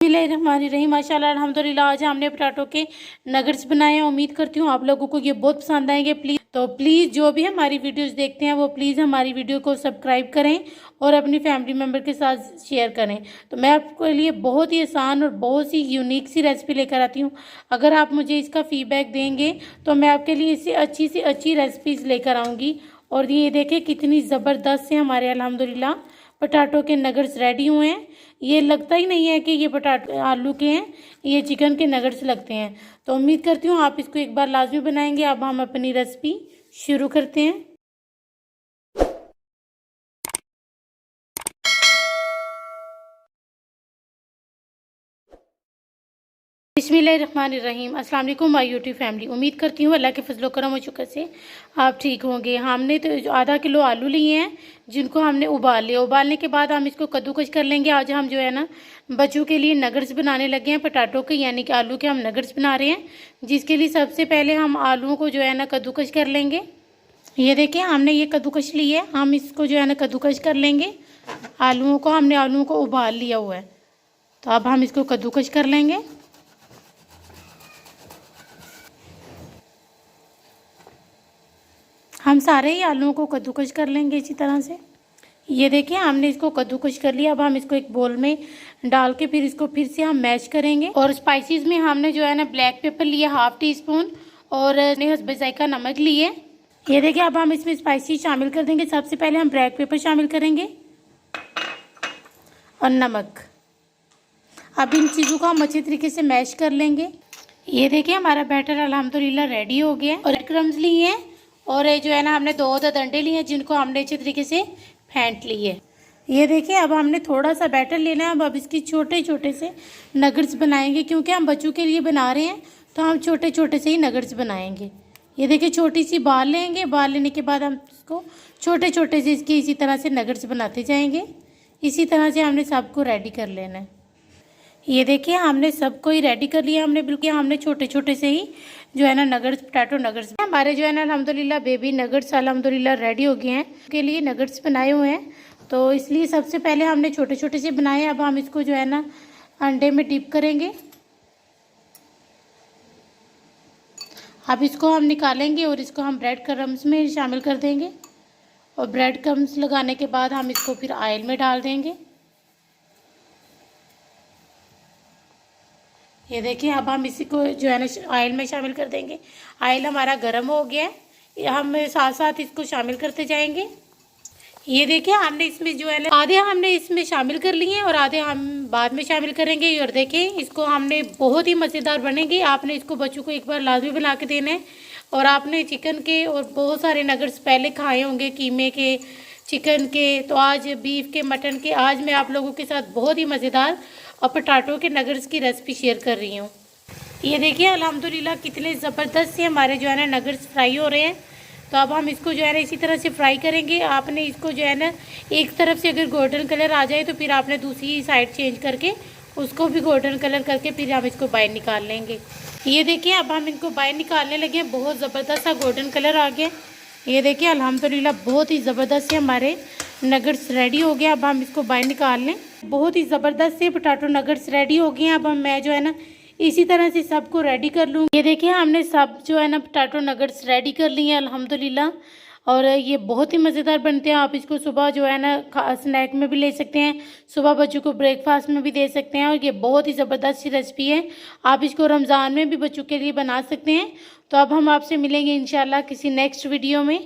बिस्मिल्लाहिर्रहमानिर्रहीम। माशाल्लाह अल्हम्दुलिल्लाह। आज हमने पोटैटो के नगेट्स बनाए हैं। उम्मीद करती हूँ आप लोगों को ये बहुत पसंद आएंगे। प्लीज़ जो भी हमारी वीडियोस देखते हैं वो प्लीज़ हमारी वीडियो को सब्सक्राइब करें और अपनी फैमिली मेम्बर के साथ शेयर करें। तो मैं आपके लिए बहुत ही आसान और बहुत सी यूनिक सी रेसिपी लेकर आती हूँ। अगर आप मुझे इसका फीडबैक देंगे तो मैं आपके लिए इससे अच्छी रेसिपीज़ लेकर आऊँगी। और ये देखें कितनी ज़बरदस्त से हमारे अल्हम्दुलिल्लाह पोटैटो के नगेट्स रेडी हुए हैं। ये लगता ही नहीं है कि ये पोटैटो आलू के हैं, ये चिकन के नगेट्स लगते हैं। तो उम्मीद करती हूँ आप इसको एक बार लाजमी बनाएंगे। अब हम अपनी रेसिपी शुरू करते हैं। बिस्मिल्लाहिर्रहमानिर्रहीम। अस्सलाम वालेकुम माय यूट्यूब फैमिली। उम्मीद करती हूँ अल्लाह के फजलो करम और शुक्र से आप ठीक होंगे। हमने तो आधा किलो आलू लिए हैं जिनको हमने उबाल लिया। उबालने के बाद हम इसको कद्दूकस कर लेंगे। आज हम जो है ना बच्चों के लिए नगेट्स बनाने लगे हैं पोटैटो के, यानी कि आलू के हम नगेट्स बना रहे हैं। जिसके लिए सबसे पहले हम आलूओं को जो है ना कद्दूकस कर लेंगे। ये देखिए हमने ये कद्दूकस ली है, हम इसको जो है ना कद्दूकस कर लेंगे। आलूओं को उबाल लिया हुआ है, तो अब हम इसको कद्दूकस कर लेंगे। हम सारे ही आलूओं को कद्दूकस कर लेंगे इसी तरह से। ये देखिए हमने इसको कद्दूकस कर लिया। अब हम इसको एक बोल में डाल के फिर से हम मैश करेंगे। और स्पाइसेस में हमने जो है ना ब्लैक पेपर लिया 1/2 टीस्पून और हस्बे जायका नमक लिए। ये देखिए अब हम इसमें स्पाइसेस शामिल कर देंगे। सबसे पहले हम ब्लैक पेपर शामिल करेंगे और नमक। अब इन चीज़ों को हम अच्छी तरीके से मैश कर लेंगे। ये देखिए हमारा बैटर अल्हम्दुलिल्लाह रेडी हो गया है। और क्रम्स लिए हैं और जो है ना हमने 2 डंडे लिए हैं जिनको हमने अच्छे तरीके से फेंट लिए। ये देखिए अब हमने थोड़ा सा बैटर लेना है। अब इसकी छोटे छोटे से नगेट्स बनाएंगे, क्योंकि हम बच्चों के लिए बना रहे हैं तो हम छोटे छोटे से ही नगेट्स बनाएंगे। ये देखिए छोटी सी बाल लेंगे। बाल लेने के बाद हम इसको छोटे छोटे से इसके इसी तरह से नगेट्स बनाते जाएंगे। इसी तरह से हमने सबको रेडी कर लेना है। ये देखिए हमने सबको ही रेडी कर लिया। हमने छोटे छोटे से ही जो है ना नगेट्स पोटैटो नगेट्स हमारे जो है ना अल्हम्दुलिल्लाह बेबी नगेट्स अल्हम्दुलिल्लाह रेडी हो गए हैं। के लिए नगेट्स बनाए हुए हैं, तो इसलिए सबसे पहले हमने छोटे छोटे से बनाए। अब हम इसको जो है ना अंडे में डिप करेंगे। अब इसको हम निकालेंगे और इसको हम ब्रेड क्रम्स में शामिल कर देंगे। और ब्रेड क्रम्स लगाने के बाद हम इसको फिर ऑयल में डाल देंगे। ये देखिए अब हम इसी को जो है ना ऑयल में शामिल कर देंगे। ऑयल हमारा गर्म हो गया है, हम साथ साथ इसको शामिल करते जाएंगे। ये देखिए हमने इसमें जो है ना आधे हमने इसमें शामिल कर लिए हैं और आधे हम बाद में शामिल करेंगे। और देखिए इसको हमने बहुत ही मज़ेदार बनेंगे। आपने इसको बच्चों को एक बार लाजमी बना के देना है। और आपने चिकन के और बहुत सारे नगेट्स पहले खाए होंगे, कीमे के, चिकन के, तो आज बीफ के, मटन के। आज मैं आप लोगों के साथ बहुत ही मज़ेदार और पोटैटो के नगेट्स की रेसिपी शेयर कर रही हूँ। ये देखिए अल्हम्दुलिल्लाह कितने ज़बरदस्त से हमारे जो है ना नगेट्स फ्राई हो रहे हैं। तो अब हम इसको जो है ना इसी तरह से फ्राई करेंगे। आपने इसको जो है ना एक तरफ से अगर गोल्डन कलर आ जाए तो फिर आपने दूसरी साइड चेंज करके उसको भी गोल्डन कलर करके फिर हम इसको बाहर निकाल लेंगे। ये देखिए अब हम इनको बाहर निकालने लगे। बहुत ज़बरदस्त सा गोल्डन कलर आ गया। ये देखिए अल्हम्दुलिल्लाह बहुत ही ज़बरदस्त से हमारे नगेट्स रेडी हो गया। अब हम इसको बाहर निकाल लें। बहुत ही ज़बरदस्त से पोटैटो नगेट्स रेडी हो गए हैं। अब मैं जो है ना इसी तरह से सबको रेडी कर लूँगी। ये देखिए हमने सब जो है ना पोटैटो नगेट्स रेडी कर लिए हैं अल्हम्दुलिल्लाह। और ये बहुत ही मज़ेदार बनते हैं। आप इसको सुबह जो है ना स्नैक में भी ले सकते हैं, सुबह बच्चों को ब्रेकफास्ट में भी दे सकते हैं। और ये बहुत ही ज़बरदस्त सी रेसिपी है। आप इसको रमज़ान में भी बच्चों के लिए बना सकते हैं। तो अब हम आपसे मिलेंगे इंशाल्लाह किसी नेक्स्ट वीडियो में।